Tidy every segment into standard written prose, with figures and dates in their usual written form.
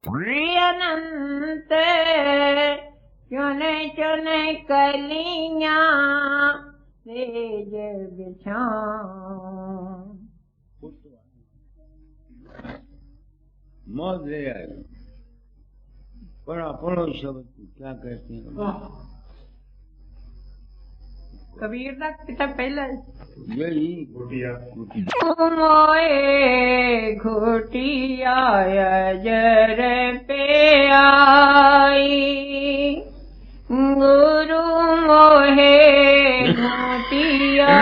प्रियनंत चुने चुने कलियां तेज बिछा मौज ले आए। पढ़ो शब्द क्या कहते हैं? कबीर का किताब पहले यही मोए घोटिया जर पे आई गुरु मोहे घोटिया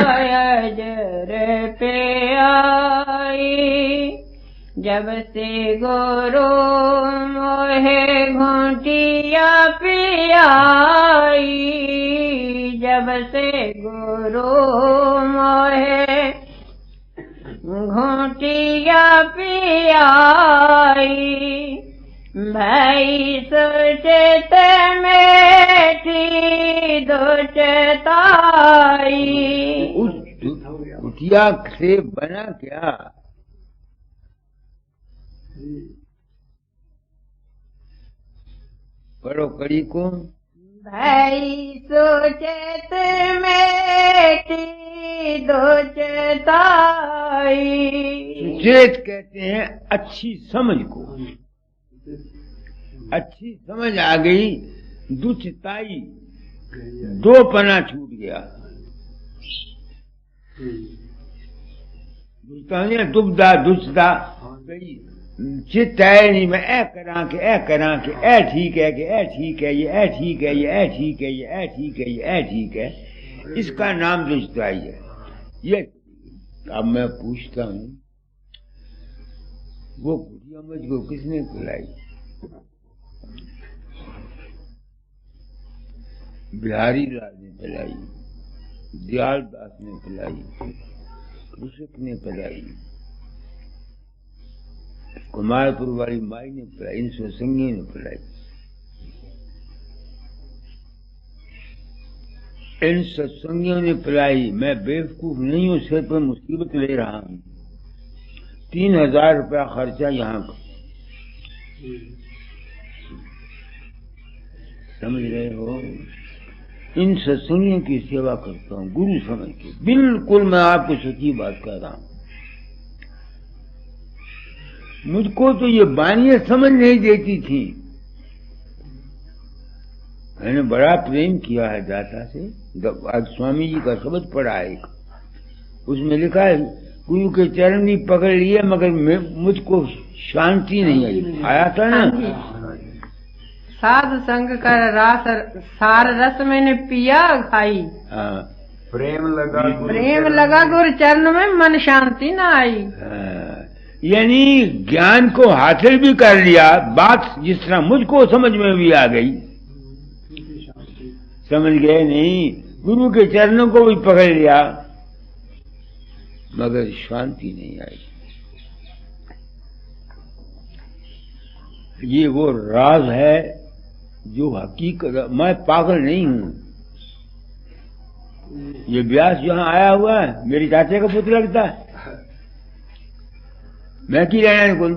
जर पे आई जब से गुरु मोहे घोटिया पियाई जब से गुरु मोहे घोटिया पियाई भाई सोचत में थी दो चेताई। घोटिया से बना क्या? पढ़ो कड़ी को। भाई सोचत में थी दो चेताई। सुचेत कहते हैं अच्छी समझ को। अच्छी समझ आ गई, दुचताई दो पना छूट गया। दुबदा दुचता चित है नहीं। मैं ए करा के ए ठीक है कि ए ठीक है, ये ए ठीक है, ये ए ठीक है, ये ए ठीक है, ये ए ठीक है, इसका नाम दुचताई है। ये अब मैं पूछता हूँ, वो गुड़िया मुझको किसने पिलाई? बिहारी लाल ने पिलाई, दयाल दास ने पिलाई, कृषक ने पिलाई, कुमारपुर वाली माई ने पिलाई, इन सत्संगियों ने पिलाई। इन सत्संगियों ने पिलाई। मैं बेवकूफ नहीं हूं, सिर पर मुसीबत ले रहा हूं। 3000 रुपया खर्चा यहाँ का, समझ रहे हो? इन सत्संगियों की सेवा करता हूँ गुरु समझ के। बिल्कुल मैं आपको सच्ची बात कह रहा हूं। मुझको तो ये बानियां समझ नहीं देती थी। मैंने बड़ा प्रेम किया है दाता से। आज स्वामी जी का शब्द पढ़ा है, उसमें लिखा है गुरु के चरण भी पकड़ लिए मगर मुझको शांति नहीं आई। आया था ना, साध संग कर रास सार रस मैंने पिया खाई। हाँ, प्रेम लगा गुरु चरण में मन शांति न आई। यानी ज्ञान को हासिल भी कर लिया, बात जिस तरह मुझको समझ में भी आ गई। समझ गए नहीं? गुरु के चरणों को भी पकड़ लिया मगर शांति नहीं आई। ये वो राज है जो हकीकत। मैं पागल नहीं हूं। ये व्यास जहां आया हुआ है मेरे चाचे का पुत्र लगता है। मैं की रहना कौन?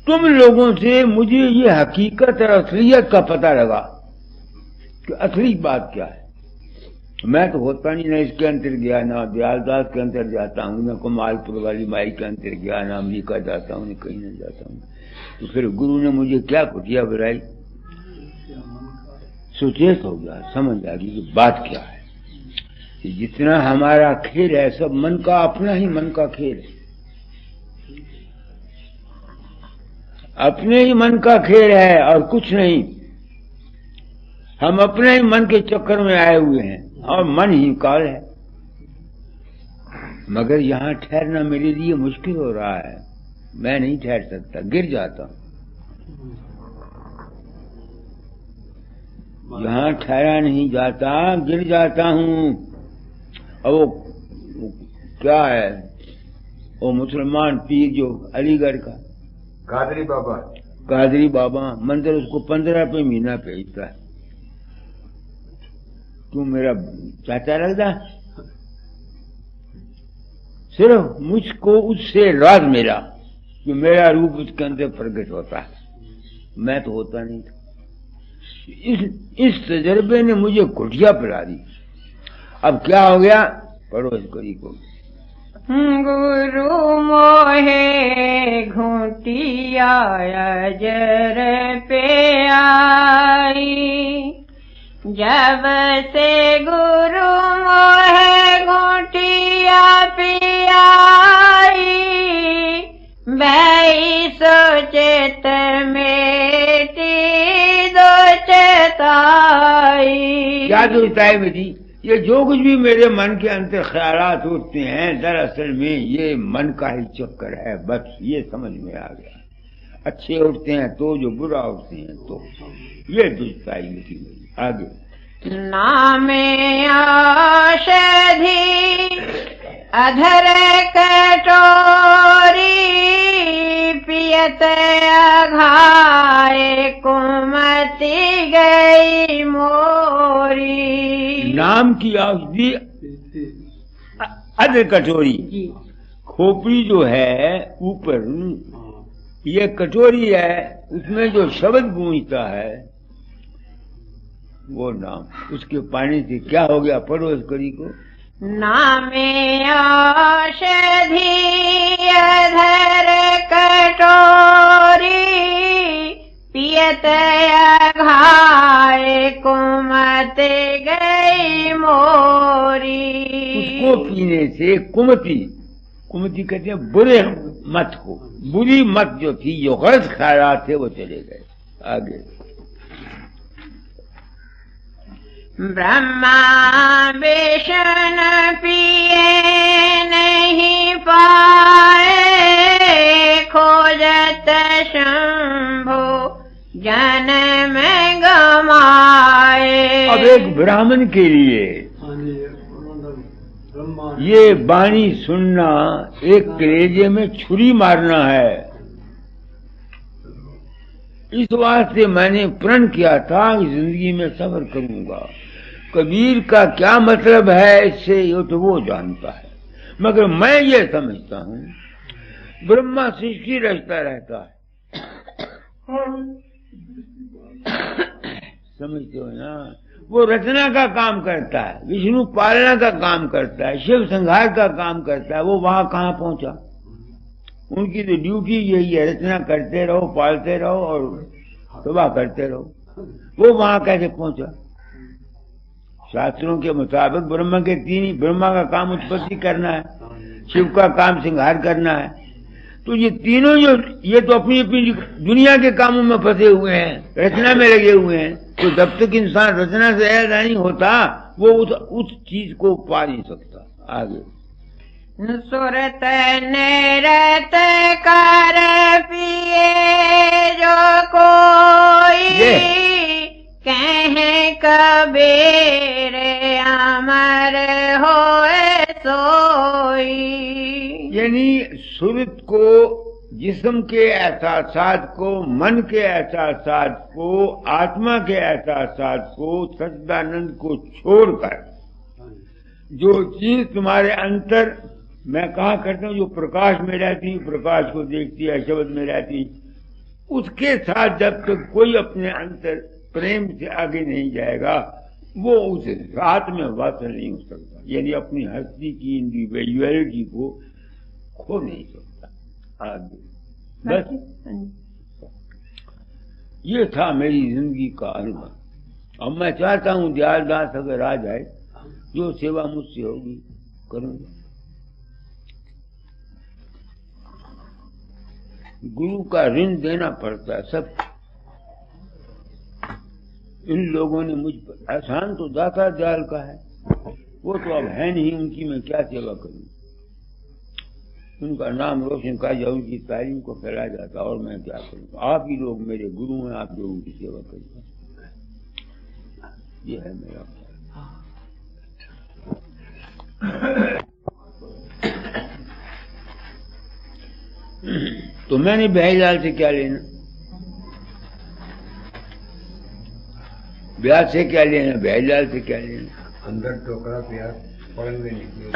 तुम लोगों से मुझे ये हकीकत और असलियत का पता लगा कि असली बात क्या है। मैं तो होता नहीं ना इसके अंतर गया, ना दयालदास के अंतर जाता हूँ, ना कुमारपुर वाली माई के अंतर गया, ना अमरीका जाता हूँ, ना कहीं नहीं जाता हूँ। तो फिर गुरु ने मुझे क्या कुटिया बनाई? सुचेत हो गया, समझ आ गई कि बात क्या है। जितना हमारा खेल है सब मन का, अपना ही मन का खेल है। अपने ही मन का खेल है और कुछ नहीं। हम अपने ही मन के चक्कर में आए हुए हैं और मन ही काल है। मगर यहाँ ठहरना मेरे लिए मुश्किल हो रहा है। मैं नहीं ठहर सकता, गिर जाता हूं। यहाँ ठहरा नहीं जाता, गिर जाता हूँ। और वो क्या है, वो मुसलमान पीर जो अलीगढ़ का कादरी बाबा मंदिर, उसको 15 रुपये महीना भेजता है। तू मेरा चाचा लगता, सिर्फ मुझको उससे राज मेरा कि मेरा रूप उसके अंदर प्रकट होता है, मैं तो होता नहीं था। इस तजर्बे ने मुझे घुटिया पिला दी। अब क्या हो गया, पढ़ो इस कड़ी को। गुरु मोहे घुटिया अजर पे आई, जब से गुरु मोहे घुटिया पियाई, भई सोचत मेटी दो चेताई। क्या दोस्ताई मेरी, ये जो कुछ भी मेरे मन के अंदर ख्यालात उठते हैं, दरअसल में ये मन का ही चक्कर है, बस ये समझ में आ गया। अच्छे उठते हैं तो, जो बुरा उठते हैं तो, ये दुष्टाई मेरी। आगे नामे औषधि अधर कटोरी, पियत अघाए कुमति गई मोरी। नाम की औषधि अधर कटोरी, खोपड़ी जो है ऊपर, ये कटोरी है, उसमें जो शब्द गूंजता है वो नाम, उसके पानी से क्या हो गया, पढ़ो इस कड़ी को। नामे औषधि अधर कटोरी, पियत अघाए कुमत गई मोरी। उसको पीने से कुमति, कुमति कहते हैं बुरे मत को, बुरी मत जो थी, जो गलत ख्यालात थे वो चले गए। आगे ब्रह्मा विष्णु पिए नहीं पाए, खोजत शंभो जन्म गमाए। अब एक ब्राह्मण के लिए ये वाणी सुनना एक कलेजे में छुरी मारना है। इस वास्ते मैंने प्रण किया था कि जिंदगी में सफर करूंगा। कबीर का क्या मतलब है इससे, ये तो वो जानता है, मगर मैं ये समझता हूँ ब्रह्मा सृष्टि रचता रहता है, समझते हो ना। वो रचना का काम करता है, विष्णु पालना का काम करता है, शिव संहार का काम करता है। वो वहां कहाँ पहुंचा? उनकी तो ड्यूटी यही है, रचना करते रहो, पालते रहो और तबाह करते रहो। वो वहां कैसे पहुंचा? शास्त्रों के मुताबिक ब्रह्मा के तीन ही, ब्रह्मा का काम उत्पत्ति करना है, शिव का काम संहार करना है। तो ये तीनों जो, ये तो अपनी अपनी दुनिया के कामों में फंसे हुए हैं, रचना में लगे हुए हैं। तो जब तक इंसान रचना से ऐसा नहीं होता, वो उस चीज को पा नहीं सकता। आगे सुरत नरत कर पिए जो कोई, कहे कबीर अमर होए सोई। यानी सुरत को, जिस्म के एहसासात को, मन के एहसासात को, आत्मा के एहसासात को, सच्चिदानंद को छोड़कर जो चीज तुम्हारे अंतर, मैं कहा करता हूँ, जो प्रकाश में रहती, प्रकाश को देखती है, शब्द में रहती, उसके साथ जब तक कोई अपने अंतर प्रेम से आगे नहीं जाएगा, वो उस रात में वासल नहीं हो सकता। यानी अपनी हस्ती की इंडिविजुअलिटी को खो नहीं सकता। आगे बस ये था मेरी जिंदगी का अनुभव। अब मैं चाहता हूँ दयालदास अगर आ जाए, जो सेवा मुझसे होगी करूंगा। गुरु का ऋण देना पड़ता है सब। इन लोगों ने मुझ पर, एहसान तो दाता दयाल का है, वो तो अब है नहीं, उनकी मैं क्या सेवा करूं। उनका नाम रोशन का जाए, उनकी तालीम को फैलाया जाता, और मैं क्या करूं। आप ही लोग मेरे गुरु हैं, आप लोगों की सेवा करिए, ये है मेरा। तो मैंने बहलाल से क्या लेना, ब्याज से क्या लेना, बहलाल से क्या लेना। अंदर टोकरा प्याज पलंग में निकले।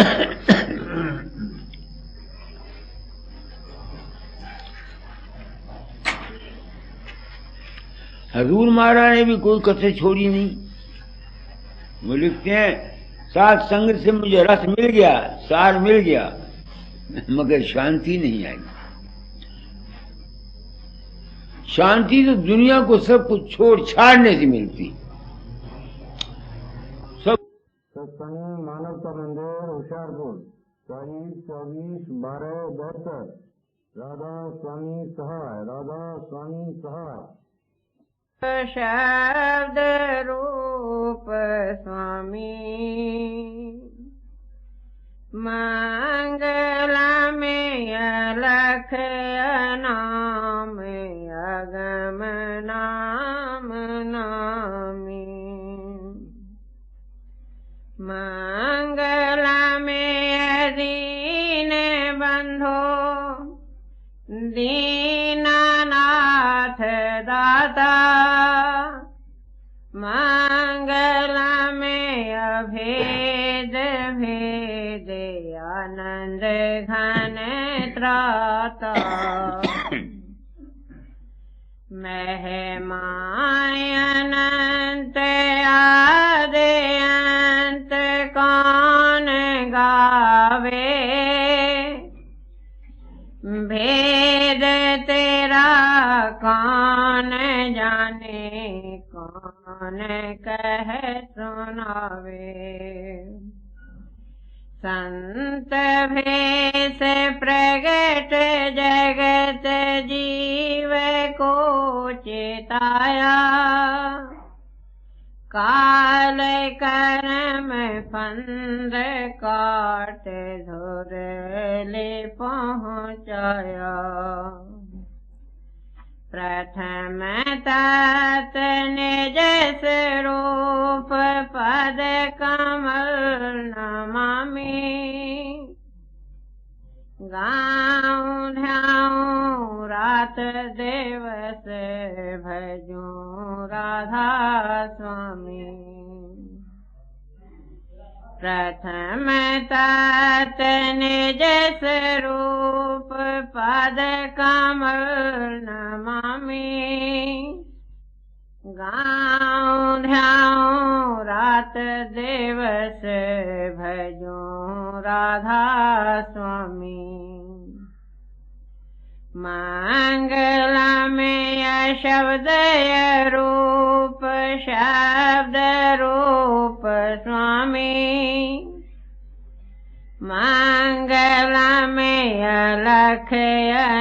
हजूर महाराज ने भी कोई कसर छोड़ी नहीं। वो लिखते हैं सात संग से मुझे रस मिल गया, सार मिल गया, मगर शांति नहीं आई। शांति तो दुनिया को सब कुछ छोड़ छाड़ने से मिलती। सब सत्संग मानवता मंदिर होशियारपुर 24/24/12/72 राधा स्वामी सहाय, राधा स्वामी सहाय। शब्द रूप स्वामी मंगला में अलख नाम अगम नाम नामी। मंगला में दीन बंधो दीनानाथ दाता। मंगला में अभेद भेद आनंद घन त्राता। महिमाय अनंत आदि अंत कौन गावे। भेद तेरा कौन जाने कौन कह सुनावे। संत भेष प्रगट जगत जीव को चेताया। काल कर्म फंद काट धुर ले पहुँचाया। प्रथम तात निज स्वरूप पद कमल नमामि। गाऊं ध्याऊं रात दिवस भजूं राधा स्वामी। प्रथम तात निज स्वरूप पद कमल नमामि। गाऊं ध्याऊं रात दिवस भजूं राधा स्वामी। मंगला में शब्द रूप शब्द रूप स्वामी। मंगला में अलख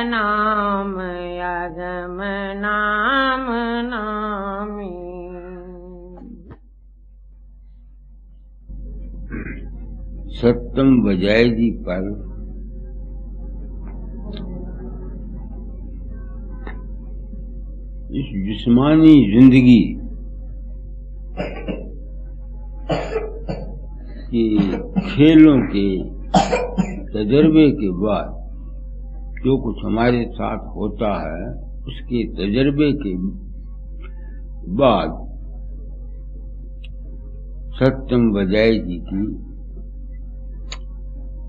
नाम अगम नाम नामी। सत्यम बजाएगी पर इस जिस्मानी जिंदगी के खेलों के तजर्बे के बाद जो कुछ हमारे साथ होता है, उसके तजर्बे के बाद सत्यम बजाएगी की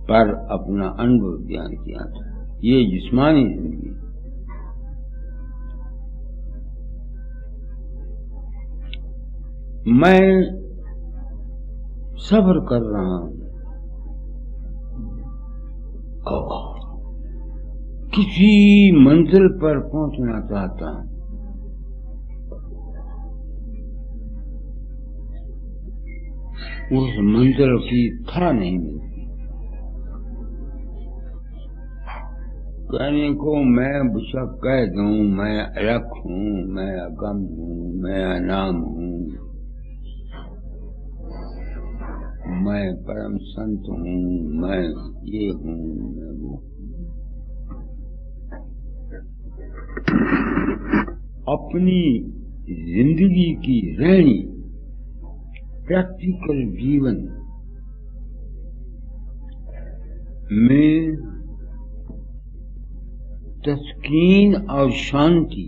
पर अपना अनुभव ज्ञान किया था। ये जिस्मानी जिंदगी मैं सब्र कर रहा हूं, किसी मंजिल पर पहुंचना चाहता हूं, उस मंजिल की था नहीं मिलती। कहने को मैं बेशक कह दूं मैं अलग हूं, मैं अगम हूं, मैं अनाम हूं, मैं परम संत हूं, मैं ये हूं, मैं वो। अपनी जिंदगी की रहनी प्रैक्टिकल जीवन में तस्कीन और शांति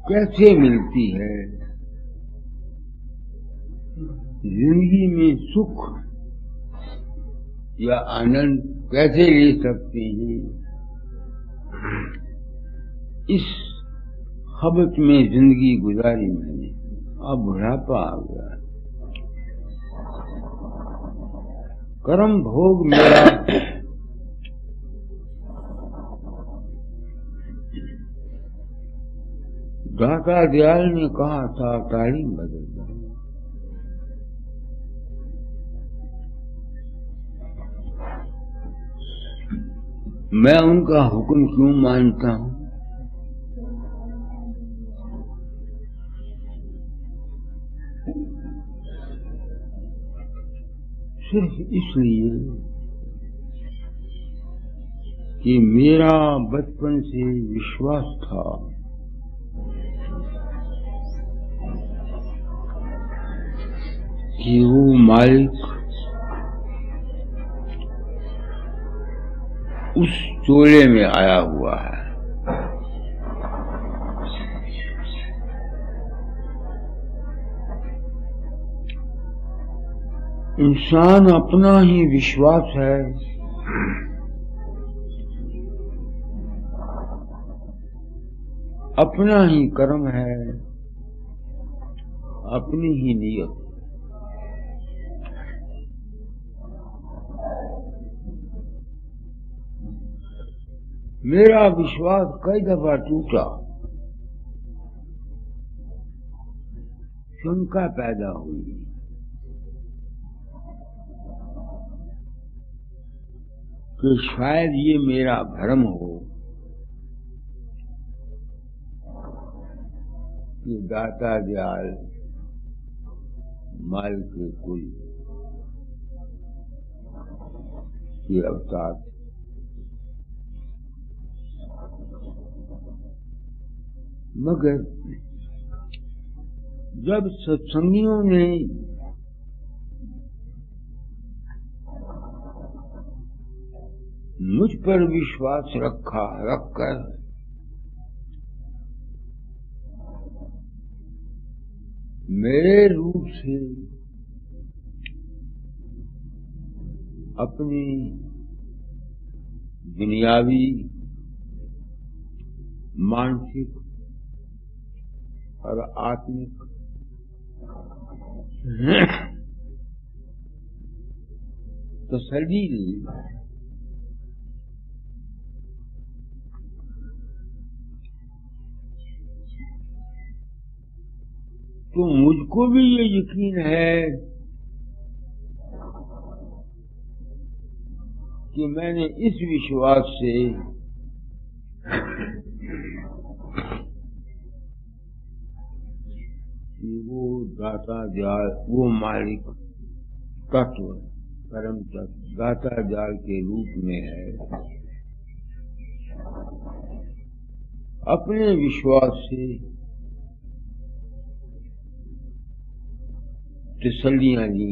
कैसे मिलती है, जिंदगी में सुख या आनंद कैसे ले सकते हैं, इस हबत में जिंदगी गुजारी मैंने। अब बुढ़ापा आ गया, कर्म भोग मेरा दाता दयाल ने कहा था तालीम बदल जाए। मैं उनका हुक्म क्यों मानता हूं? सिर्फ इसलिए कि मेरा बचपन से विश्वास था कि वो मालिक उस चोले में आया हुआ है। इंसान अपना ही विश्वास है, अपना ही कर्म है, अपनी ही नियत। मेरा विश्वास कई दफा टूटा, शंका पैदा हुई कि शायद ये मेरा भ्रम हो कि दाता दयाल माल के कुल ये अवतार। मगर जब सत्संगियों ने मुझ पर विश्वास रखकर मेरे रूप से अपनी दुनियावी, मानसिक और आत्मिक तसल्ली ली, तो मुझको भी ये यकीन है कि मैंने इस विश्वास से कि वो दाता जाल, वो मालिक तत्व, परम तत्व दाता जाल के रूप में है, अपने विश्वास से तसल्लियां ली,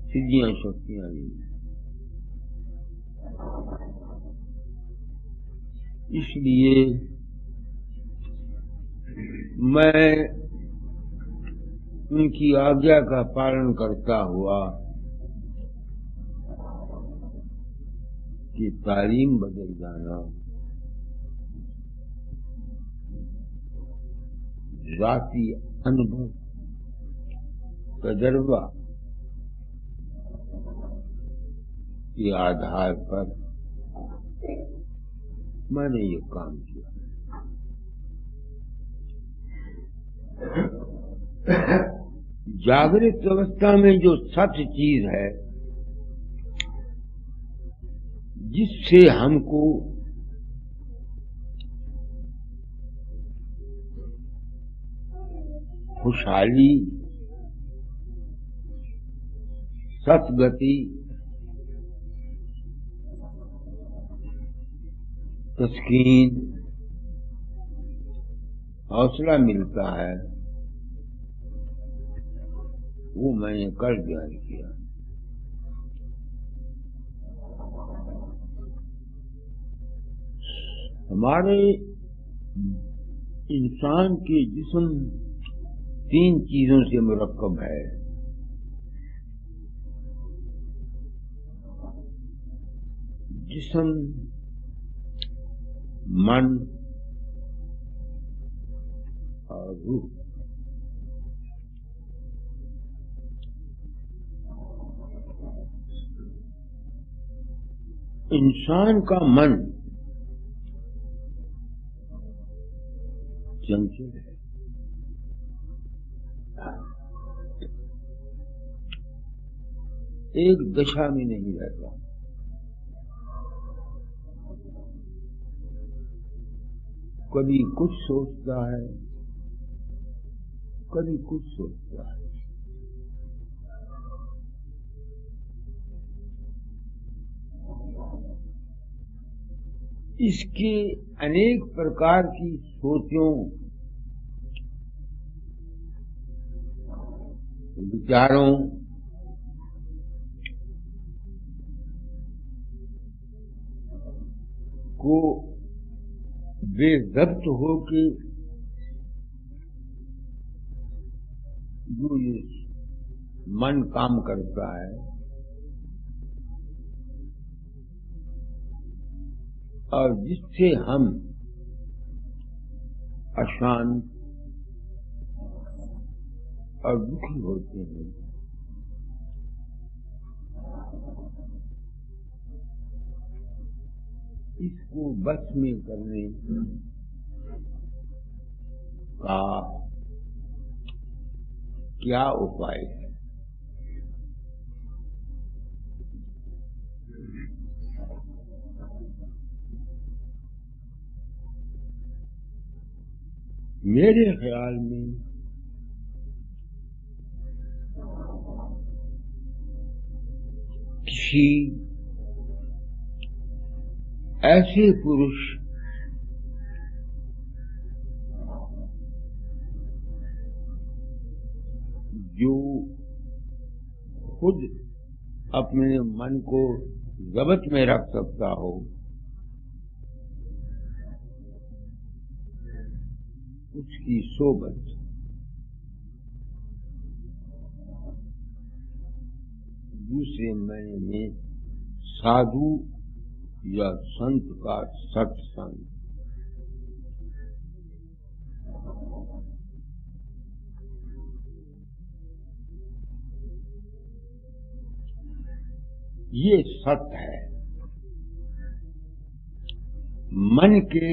सिद्धियां शक्तियां ली। इसलिए मैं उनकी आज्ञा का पालन करता हुआ कि तालीम बदल जाना जाति अनुभव तजर्बा के आधार पर मैंने ये काम किया। जागृत अवस्था में जो सत्य चीज है जिससे हमको खुशहाली, सतगति, तस्कीन, हौसला मिलता है, वो मैंने कल ज्ञान किया। हमारे इंसान के जिस्म 3 चीजों से मुरक्कब है। जिस्म, मन और रूह, इंसान का मन चंचल है, एक दशा में नहीं रहता। कभी कुछ सोचता है, कभी कुछ सोचता है। इसके अनेक प्रकार की सोचों, विचारों को बेज़ब्त होके जो ये मन काम करता है, और जिससे हम अशांत और दुखी होते हैं, इसको बस में करने का क्या उपाय है? मेरे ख्याल में किसी ऐसे पुरुष जो खुद अपने मन को जब्त में रख सकता हो, उसकी सोबत दूसरे महीने में साधु या संत का सत्संग, ये सत्य है। मन के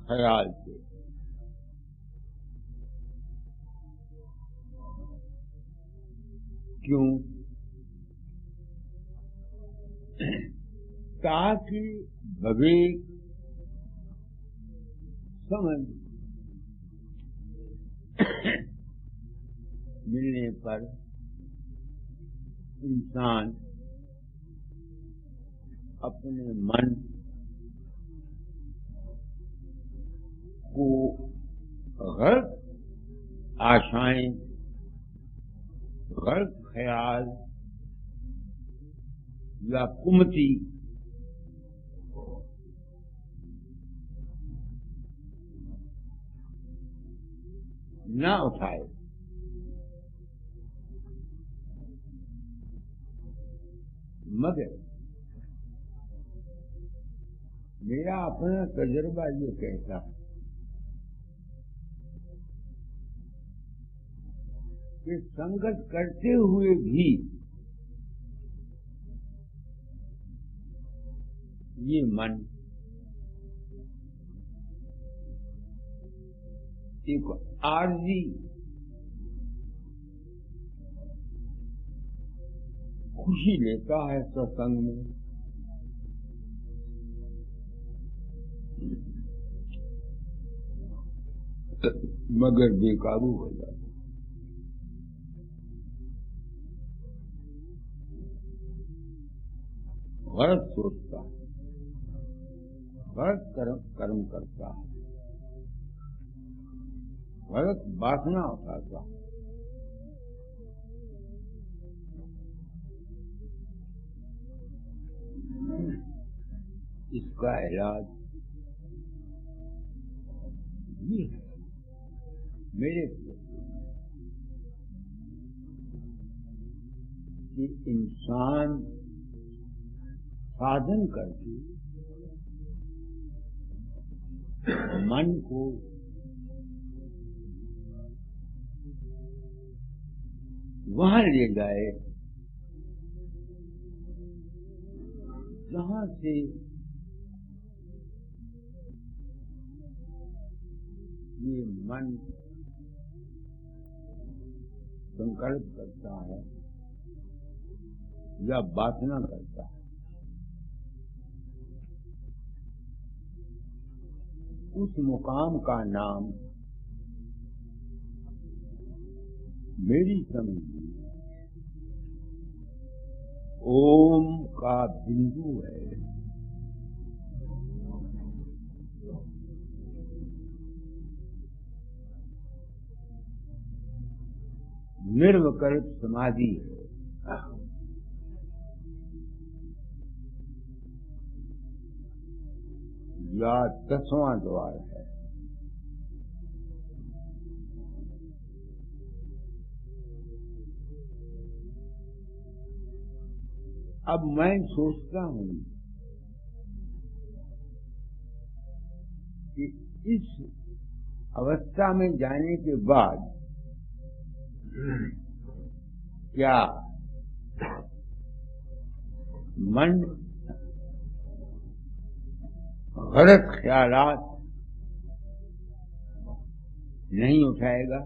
ख्याल से क्यों? ताकि विवेक, समझ मिलने पर इंसान अपने मन को गलत आशाएं, गलत ख्याल या कुमति न उठाए। मगर मेरा अपना तजुर्बा ये कहता है कि संगत करते हुए भी ये मन एक आर्जी खुशी लेता है सत्संग में, मगर बेकाबू हो जाता है। गलत सोचता है, गलत कर्म करता है, गलत वासना उठाता है। इसका इलाज ये है मेरे कि इंसान साधन करके मन को वहां ले जाए जहां से ये मन संकल्प करता है या वासना करता है। उस मुकाम का नाम मेरी समझ में ओम का बिंदु है। निर्विकल्प समाधि है। या 10वां द्वार है। अब मैं सोचता हूं कि इस अवस्था में जाने के बाद क्या मन गलत ख्यालात नहीं उठाएगा?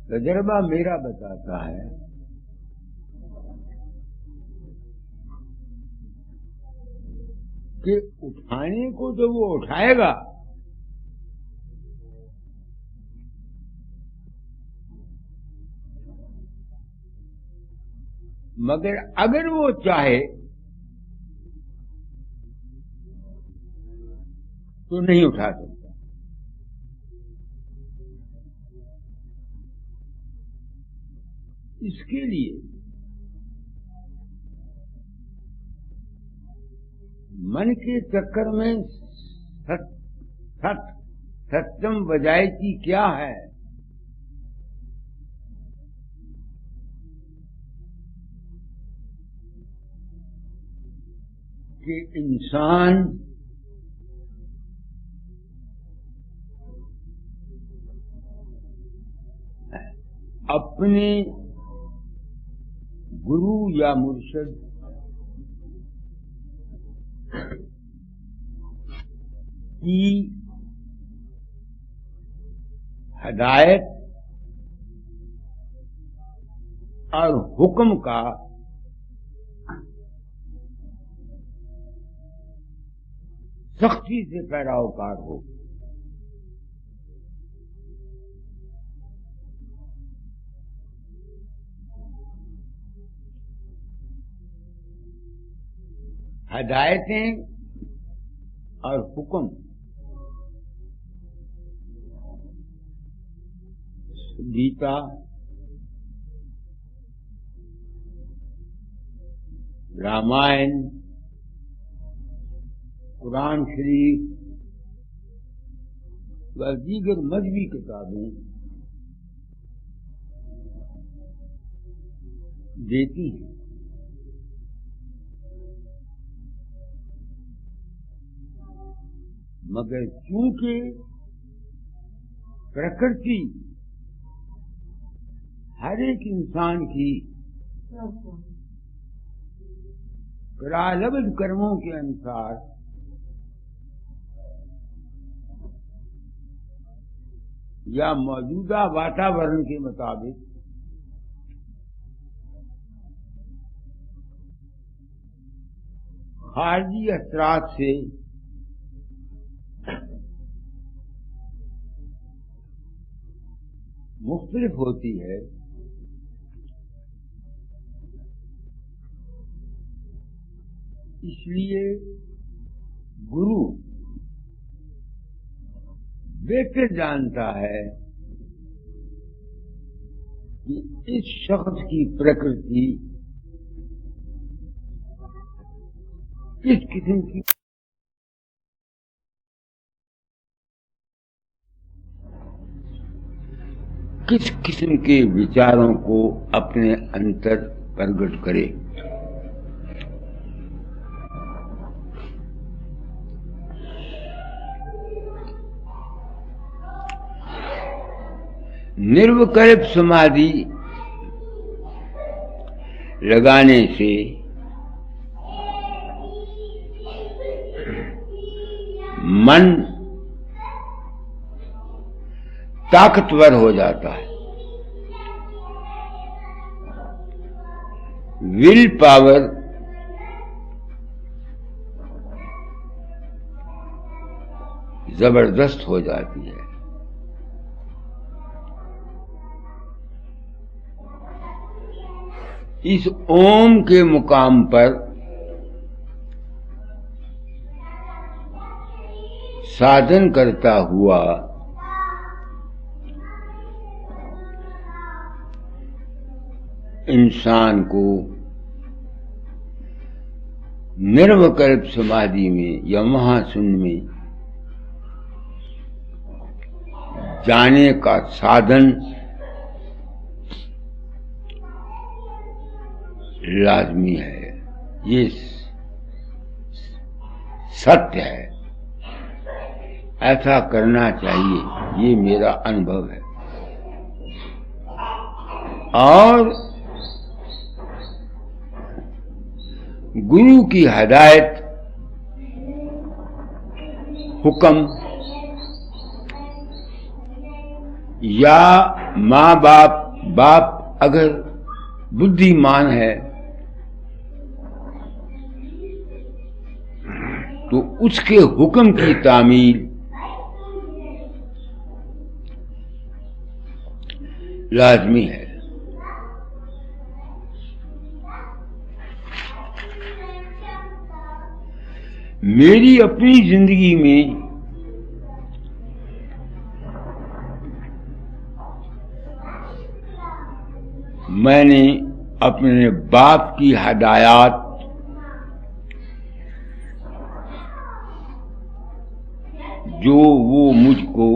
तजर्बा मेरा बताता है कि उठाने को तो वो उठाएगा, मगर अगर वो चाहे तो नहीं उठा सकता। इसके लिए मन के चक्कर में सत्यम बजाय की क्या है? कि इंसान अपने गुरु या मुर्शिद की हदायत और हुक्म का सख्ती से पैरोकार हो। हदायतें और हुक्म गीता, रामायण, कुरान शरीफ व दीगर मजहबी किताबें देती हैं। मगर चूंकि प्रकृति हर एक इंसान की प्रारब्ध कर्मों के अनुसार या मौजूदा वातावरण के मुताबिक खारजी असरात से मुख्तलिफ होती है। इसलिए गुरु बेहतर जानता है कि इस शख्स की प्रकृति किस किस्म की किस किस्म के विचारों को अपने अंतर प्रकट करे। निर्विकल्प समाधि लगाने से मन ताकतवर हो जाता है। विल पावर जबरदस्त हो जाती है। इस ओम के मुकाम पर साधन करता हुआ इंसान को निर्विकल्प समाधि में या महाशून्य में जाने का साधन लाजमी है। ये सत्य है, ऐसा करना चाहिए, ये मेरा अनुभव है। और गुरु की हदायत, हुक्म या माँ बाप अगर बुद्धिमान है तो उसके हुक्म की तामील लाजमी है। मेरी अपनी जिंदगी में मैंने अपने बाप की हदायत जो वो मुझको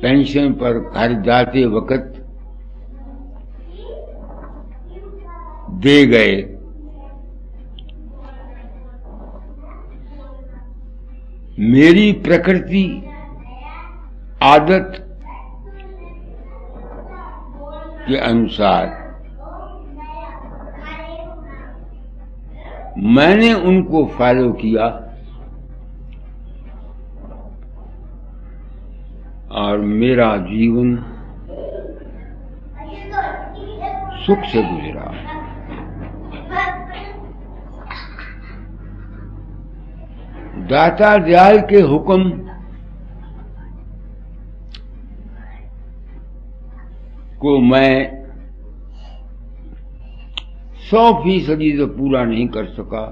पेंशन पर घर जाते वक्त दे गए, मेरी प्रकृति आदत के अनुसार मैंने उनको फॉलो किया और मेरा जीवन सुख से गुजरा। दाता दयाल के हुक्म को मैं 100% तो पूरा नहीं कर सका,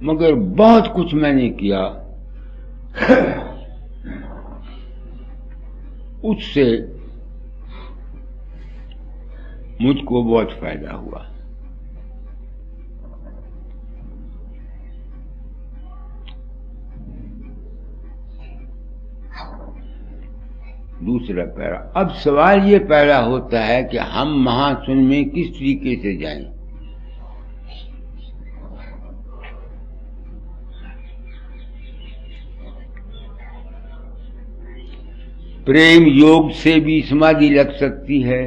मगर बहुत कुछ मैंने किया, उससे मुझको बहुत फायदा हुआ। दूसरा पैरा, अब सवाल ये पैदा होता है कि हम महाशून्य में किस तरीके से जाएं। प्रेम योग से भी समाधि लग सकती है,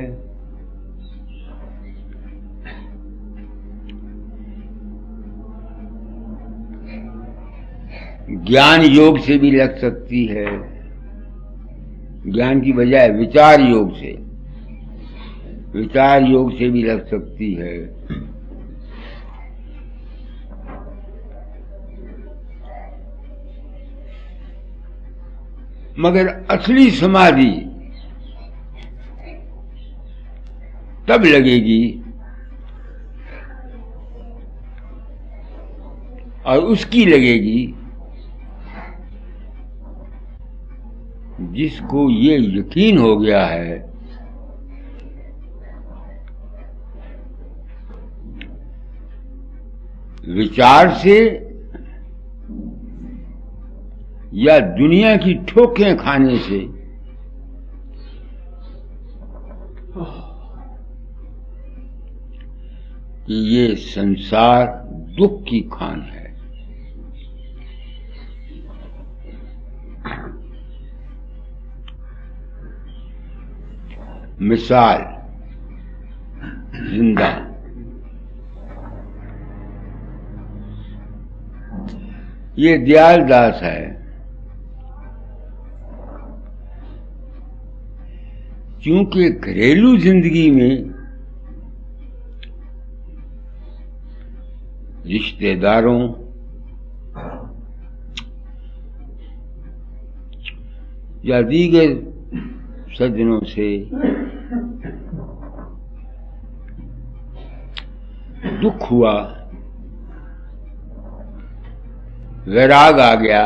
ज्ञान योग से भी लग सकती है, ज्ञान की बजाय विचार योग से भी लग सकती है। मगर असली समाधि तब लगेगी और उसकी लगेगी जिसको ये यकीन हो गया है विचार से या दुनिया की ठोकें खाने से कि ये संसार दुख की खान है। मिसाल जिंदा, ये दयाल दास है। क्योंकि घरेलू जिंदगी में रिश्तेदारों, या दीगर सज्जनों से दुख हुआ, वैराग आ गया,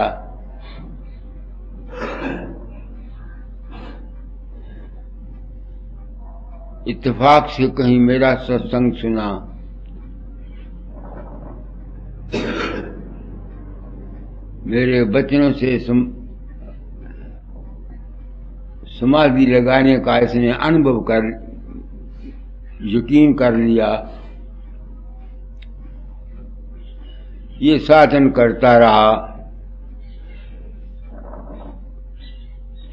इत्तेफाक से कहीं मेरा सत्संग सुना, मेरे बचनों से समाधि लगाने का इसने अनुभव कर यकीन कर लिया, ये साधन करता रहा,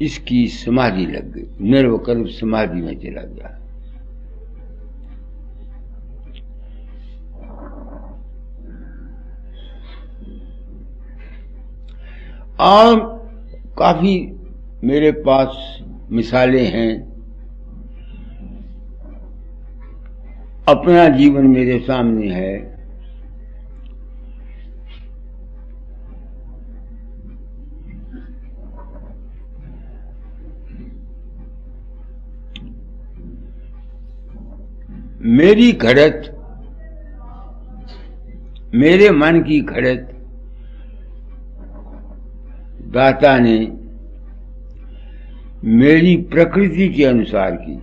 इसकी समाधि लग गई, निर्विकल्प समाधि में चला गया। और काफी मेरे पास मिसालें हैं। अपना जीवन मेरे सामने है। मेरी घड़त, मेरे मन की घड़त दाता ने मेरी प्रकृति के अनुसार की।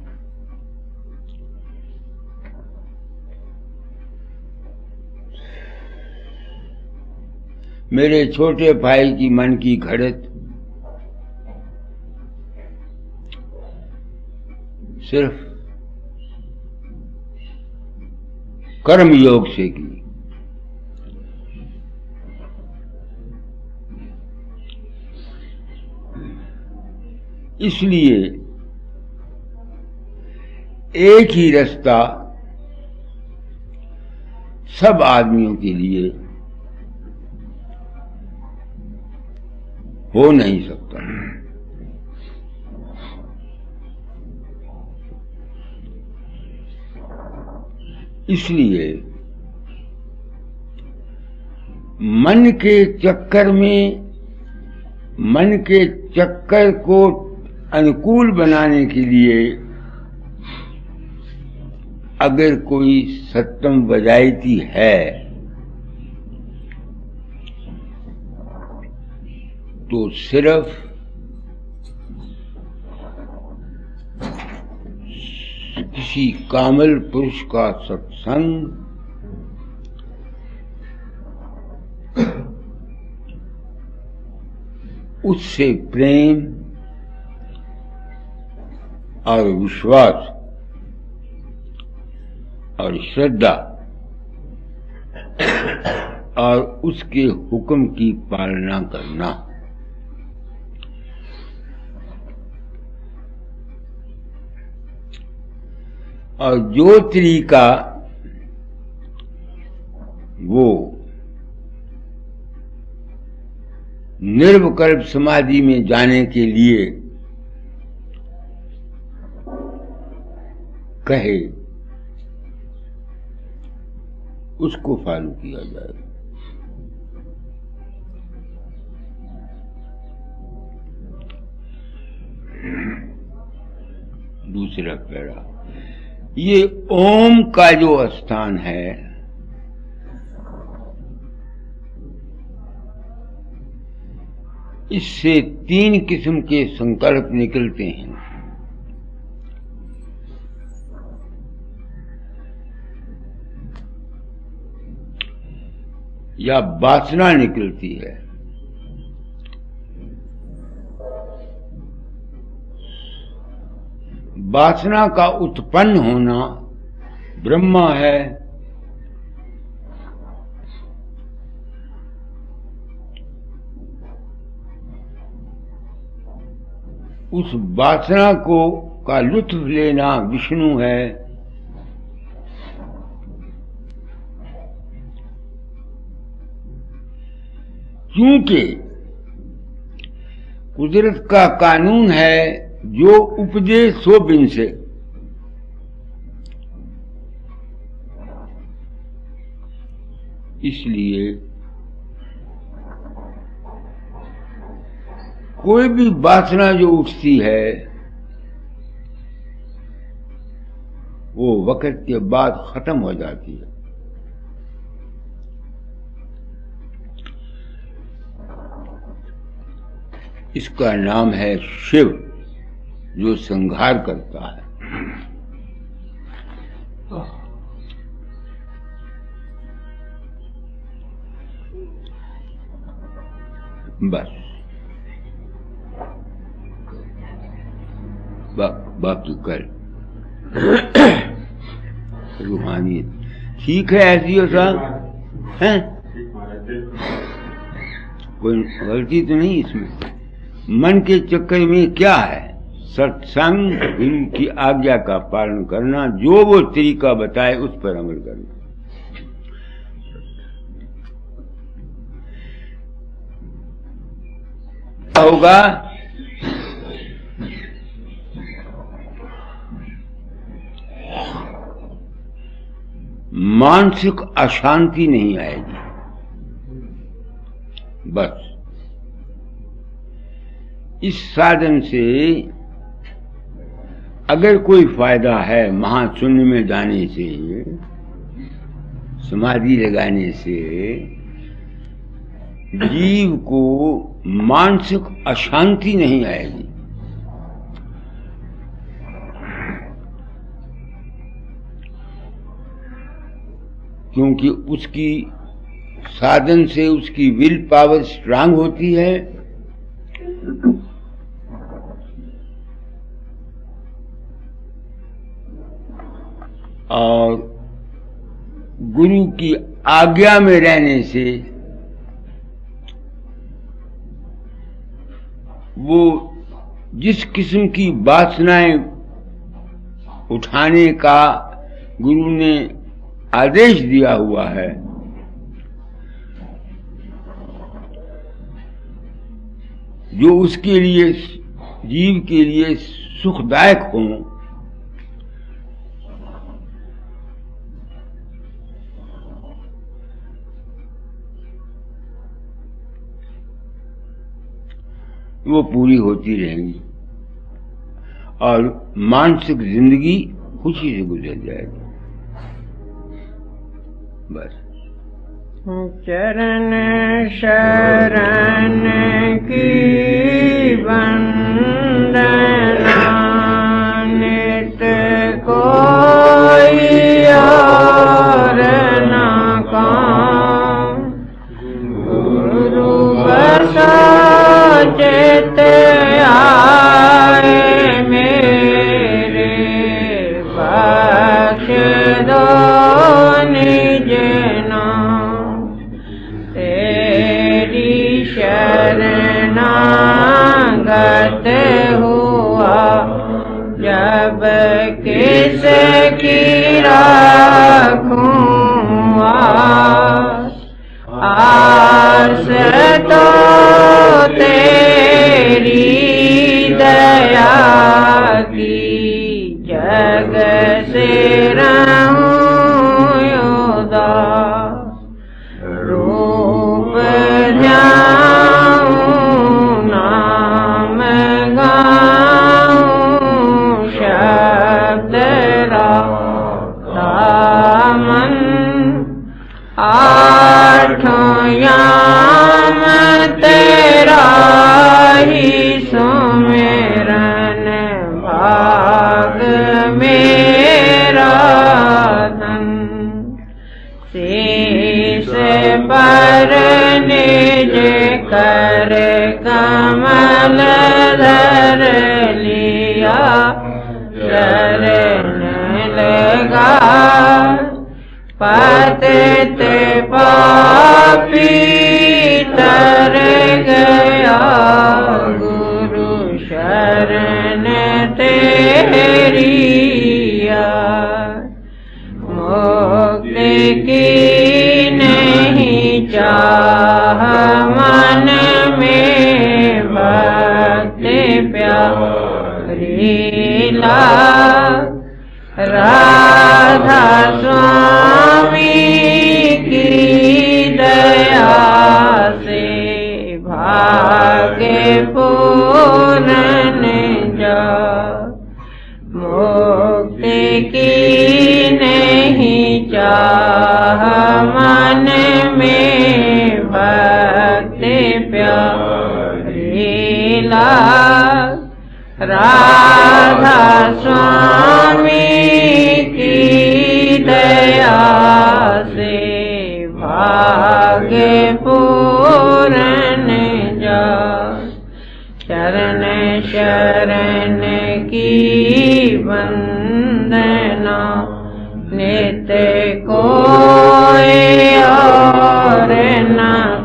मेरे छोटे भाई की मन की घड़त सिर्फ कर्म योग से की। इसलिए एक ही रास्ता सब आदमियों के लिए हो नहीं सकता। इसलिए मन के चक्कर में, मन के चक्कर को अनुकूल बनाने के लिए अगर कोई सत्तम बजायती है तो सिर्फ किसी कामिल पुरुष का सत्संग, उससे प्रेम और विश्वास और श्रद्धा और उसके हुक्म की पालना करना। और जो तरीका वो निर्विकल्प समाधि में जाने के लिए कहे, उसको फॉलो किया जाए। दूसरा पैरा, ये ओम का जो स्थान है, इससे 3 किस्म के संकल्प निकलते हैं। या वासना निकलती है। वासना का उत्पन्न होना ब्रह्मा है, उस वासना को का लुत्फ लेना विष्णु है। क्योंकि कुदरत का कानून है जो उपजे सो बिन से। इसलिए कोई भी वासना जो उठती है वो वक्त के बाद खत्म हो जाती है। इसका नाम है शिव, जो संहार करता है। बस बाकी कर रूहानियत ठीक है, ऐसी हो साहब है, कोई गलती तो नहीं इसमें। मन के चक्कर में क्या है, सत्संग, इनकी आज्ञा का पालन करना, जो वो तरीका बताए उस पर अमल करना। होगा मानसिक अशांति नहीं आएगी। बस इस साधन से अगर कोई फायदा है, महाशून्य में जाने से, समाधि लगाने से जीव को मानसिक अशांति नहीं आएगी। क्योंकि उसकी साधन से उसकी विल पावर स्ट्रांग होती है और गुरु की आज्ञा में रहने से वो जिस किस्म की वासनाएं उठाने का गुरु ने आदेश दिया हुआ है, जो उसके लिए, जीव के लिए सुखदायक हों, वो पूरी होती रहेंगी और मानसिक जिंदगी खुशी से गुजर जाएगी। बस चरण शरण की वंदना नित कोई और न काम, गुरु बसा चित आए मेरे, बख्श दो निज नाम, तेरी शरणागत हुआ जब किस की राखूं आस तो तेरी दया की, जग से रहूं उदास, रूप जाऊं नाम गाऊं, शब्द रामन आठों याम तेरा ही सुमिरन, भाग मेरा धन, शेष पर निज कर कमल धर लिया शरण लगा पतित पापी तर गया गुरु शरण तेरी मुक्ति की नहीं चाह मन में भक्ति प्यारी लाग राधा स्वामी की दया से भाग्य पूर्ण जा मुक्ति की नहीं चाह मन में भक्ति प्यारी लाग राधा स्वामी की दया से भाग्य पूर्ण जा चरण शरण की वंदना नित्य कोई और न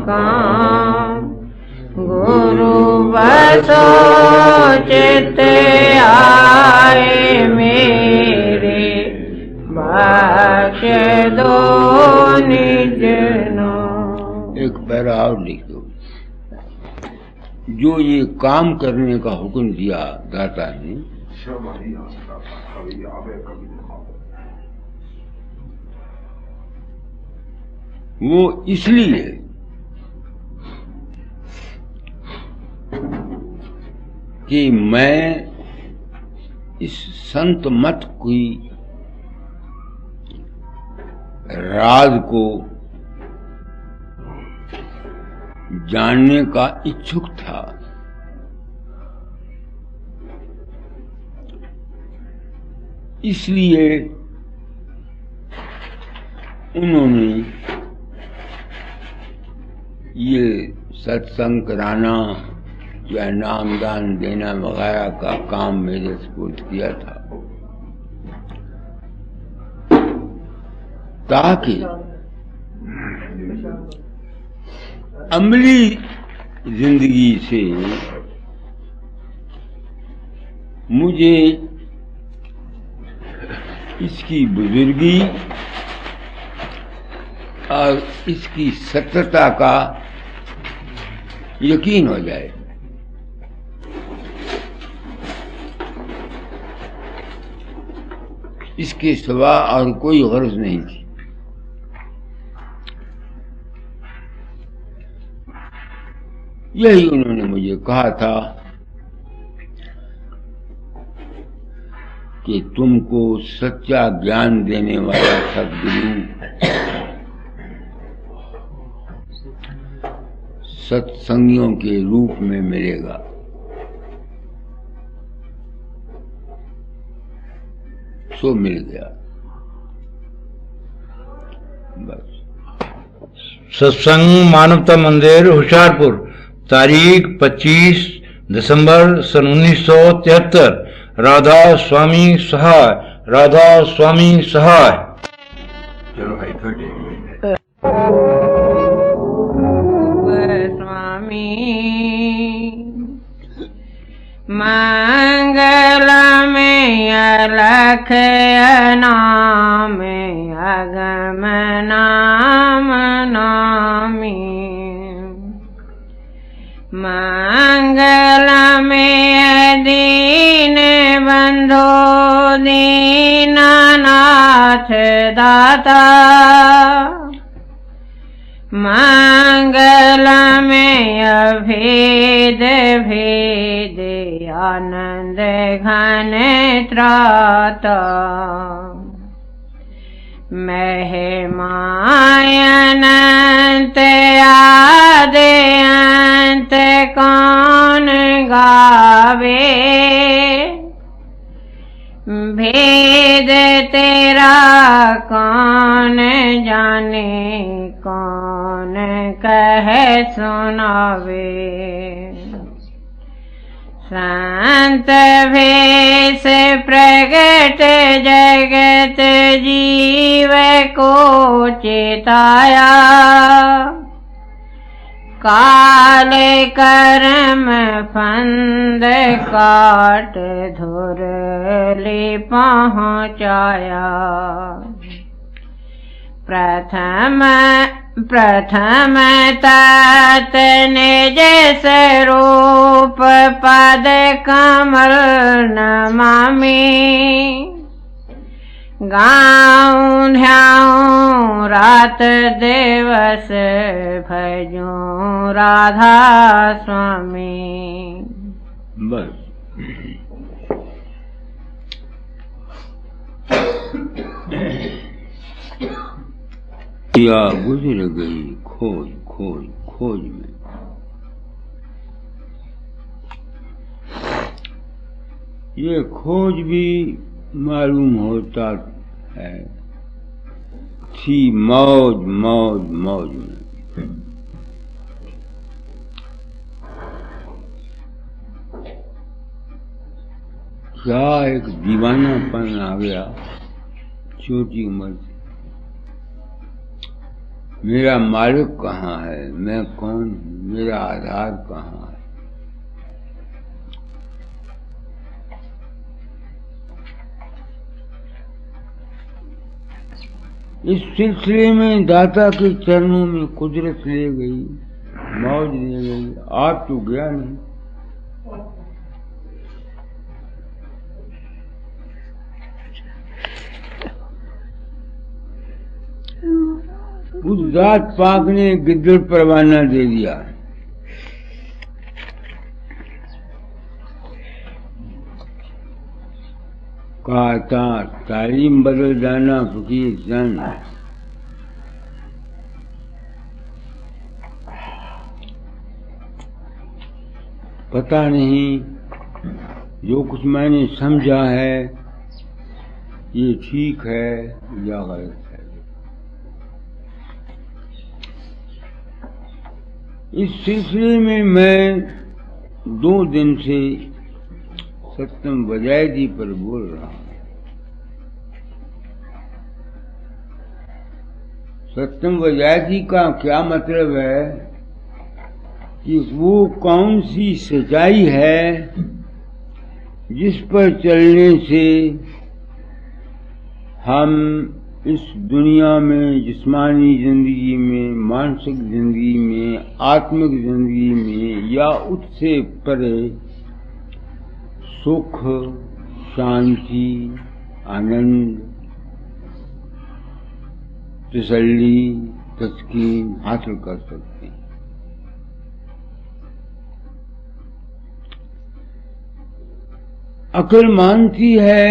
काम गुरु बसो चित आए मेरे बख्श दो निज नाम। एक पैरा और लिख दो। जो ये काम करने का हुक्म दिया दाता ने वो इसलिए कि मैं इस संत मत की राज को जानने का इच्छुक था। इसलिए उन्होंने ये सत्संग कराना या नामदान देना वगैरह का काम मेरे स्पुर्द किया था, ताकि अमली जिंदगी से मुझे इसकी बुजुर्गी और इसकी सत्यता का यकीन हो जाए। इसके सिवा और कोई गर्ज नहीं थी। यही उन्होंने मुझे कहा था कि तुमको सच्चा ज्ञान देने वाला सद्गुरु सत्संगियों के रूप में मिलेगा। सो मिल गया बस। सत्संग मानवता मंदिर होशियारपुर, तारीख 25 दिसंबर सन 1973। राधा स्वामी सहाय, राधा स्वामी सहाय। चलो भाई थोड़े स्वामी मंगल में अलख नाम अगम नाम नामी मंगल में दीन बंधो दीनानाथ दाता मंगल में अभेद भेद आनंद घन त्राता महिमायनंत आदि अंत कौन गावे भेद तेरा कौन जाने कौन कहे सुनावे। संत भेष प्रगट जगत जीव को चेताया। काल कर्म फंद काट धुरली पहुँचाया। प्रथम तात निज स्वरूप पद कमल नमामि। गाऊं ध्याऊं रात दिवस भजूं राधा स्वामी। बस या गुजर गई खोज खोज खोज में। ये खोज भी मालूम होता है थी मौज मौज मौज में। क्या एक दीवानापन आ गया छोटी उम्र से। मेरा मालिक कहाँ है, मैं कौन हूँ, मेरा आधार कहाँ है। इस सिलसिले में दाता के चरणों में कुदरत ले गई, मौज ले गई, आप तो गया नहीं। उस जात पाक ने गिद्दड़ परवाना दे दिया। कहा था तालीम बदल जाना फकीर जन। पता नहीं जो कुछ मैंने समझा है ये ठीक है या गलत है। इस सिलसिले में मैं 2 दिन से सत्यम वजैदी पर बोल रहा हूं। सत्यम वजैदी का क्या मतलब है कि वो कौन सी सच्चाई है जिस पर चलने से हम इस दुनिया में जिस्मानी जिंदगी में, मानसिक जिंदगी में, आत्मिक जिंदगी में या उससे परे सुख, शांति, आनंद, तसल्ली, तस्कीन हासिल कर सकते हैं। अक्ल मानती है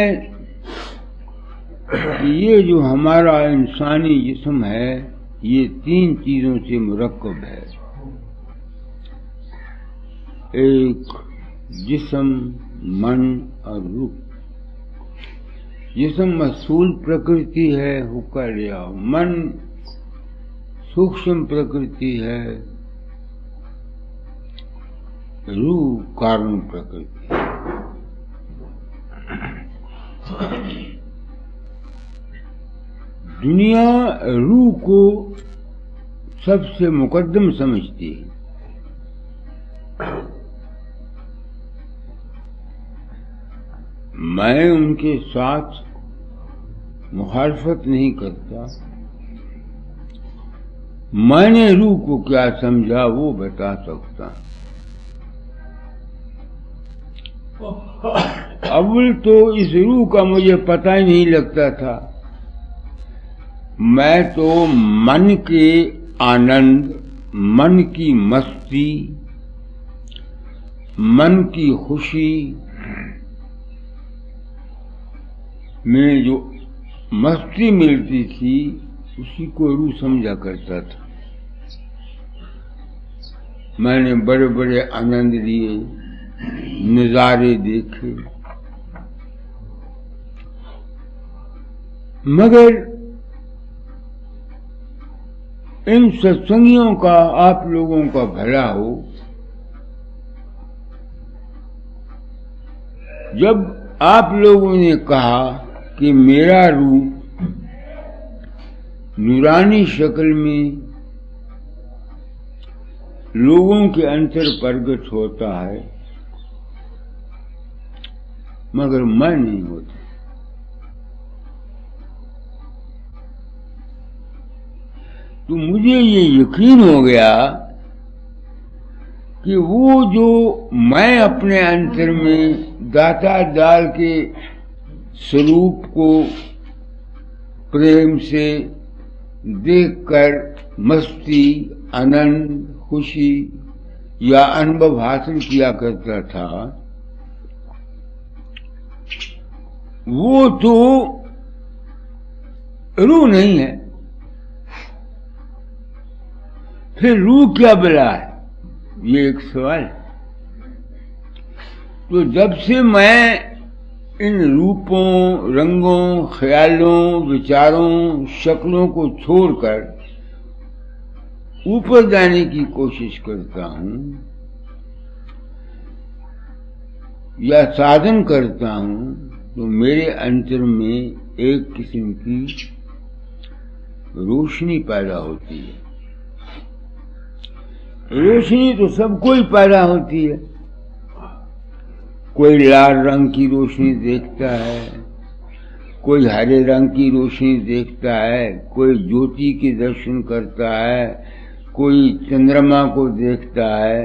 कि ये जो हमारा इंसानी जिस्म है ये 3 चीजों से मुरक्कब है। एक जिस्म, मन और रूह। जिस्म स्थूल प्रकृति है, हुक्का लिया। मन सूक्ष्म प्रकृति है, रूह कारण प्रकृति है। दुनिया रूह को सबसे मुकद्दम समझती है। मैं उनके साथ मुखालफत नहीं करता। मैंने रूह को क्या समझा वो बता सकता। अव्वल तो इस रूह का मुझे पता ही नहीं लगता था। मैं तो मन के आनंद, मन की मस्ती, मन की खुशी में जो मस्ती मिलती थी उसी को रूह समझा करता था। मैंने बड़े बड़े आनंद लिए, नजारे देखे, मगर इन सत्संगियों का, आप लोगों का भला हो। जब आप लोगों ने कहा कि मेरा रूप नूरानी शक्ल में लोगों के अंतर प्रकट होता है, मगर मैं नहीं होता, तो मुझे ये यकीन हो गया कि वो जो मैं अपने अंतर में दाता डाल के स्वरूप को प्रेम से देखकर मस्ती, आनंद, खुशी या अनुभव हासिल किया करता था, वो तो रूह नहीं है। फिर रूह क्या बला है, ये एक सवाल। तो जब से मैं इन रूपों, रंगों, ख्यालों, विचारों, शक्लों को छोड़कर ऊपर जाने की कोशिश करता हूं या साधन करता हूं, तो मेरे अंतर में एक किस्म की रोशनी पैदा होती है। रोशनी तो सबको ही पैदा होती है। कोई लाल रंग की रोशनी देखता है, कोई हरे रंग की रोशनी देखता है, कोई ज्योति के दर्शन करता है, कोई चंद्रमा को देखता है,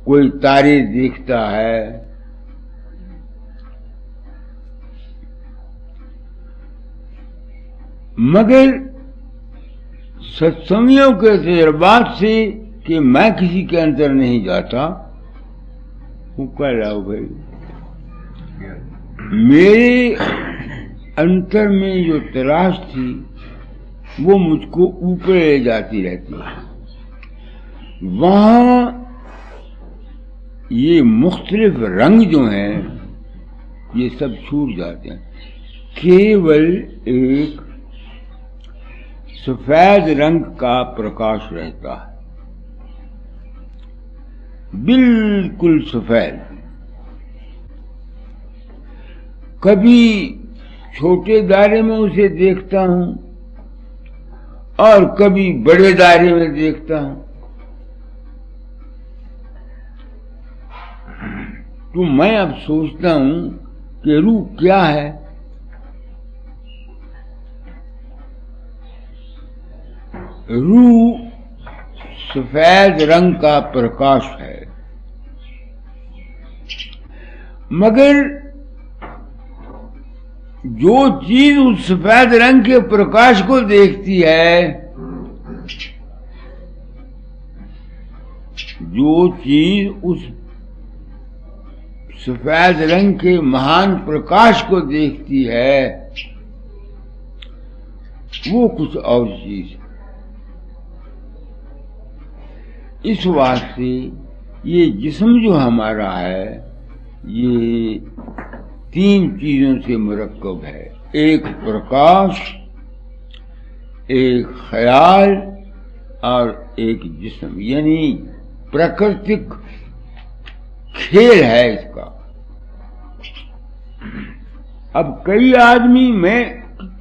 कोई तारे देखता है। मगर सत्संगियों के तजर्बात से कि मैं किसी के अंदर नहीं जाता, वो कह रहा हूं भाई, मेरे अंतर में जो तलाश थी वो मुझको ऊपर ले जाती रहती है। वहां ये मुख्तलिफ रंग जो हैं ये सब छूट जाते हैं, केवल एक सफेद रंग का प्रकाश रहता है, बिल्कुल सफेद। कभी छोटे दायरे में उसे देखता हूं और कभी बड़े दायरे में देखता हूं, तो मैं अब सोचता हूं कि रूह क्या है। रूह सफेद रंग का प्रकाश है, मगर जो चीज उस सफेद रंग के प्रकाश को देखती है, जो चीज उस सफेद रंग के महान प्रकाश को देखती है, वो कुछ और चीज है। इस वास्ते ये जिस्म जो हमारा है ये तीन चीजों से मुरक्कब है, एक प्रकाश, एक ख्याल और एक जिस्म, यानी प्राकृतिक खेल है इसका। अब कई आदमी, मैं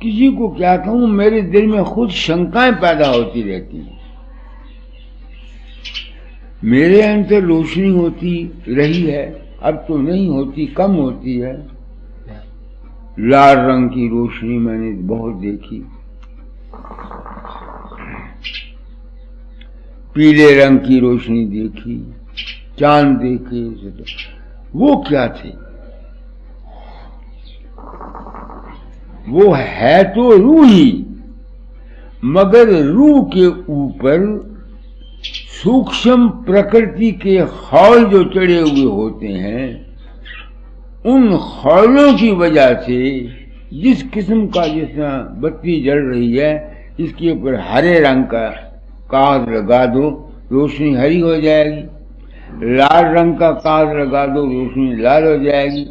किसी को क्या कहूं, मेरे दिल में खुद शंकाएं पैदा होती रहती हैं। मेरे अंदर रोशनी होती रही है, अब तो नहीं होती, कम होती है। लाल रंग की रोशनी मैंने बहुत देखी, पीले रंग की रोशनी देखी, चांद देखे। वो क्या थे? वो है तो रूह ही, मगर रूह के ऊपर सूक्ष्म प्रकृति के खौल जो चढ़े हुए होते हैं, उन खौलों की वजह से जिस किस्म का, जितना बत्ती जल रही है, इसके ऊपर हरे रंग का कागज लगा दो, रोशनी हरी हो जाएगी। लाल रंग का कागज लगा दो, रोशनी लाल हो जाएगी।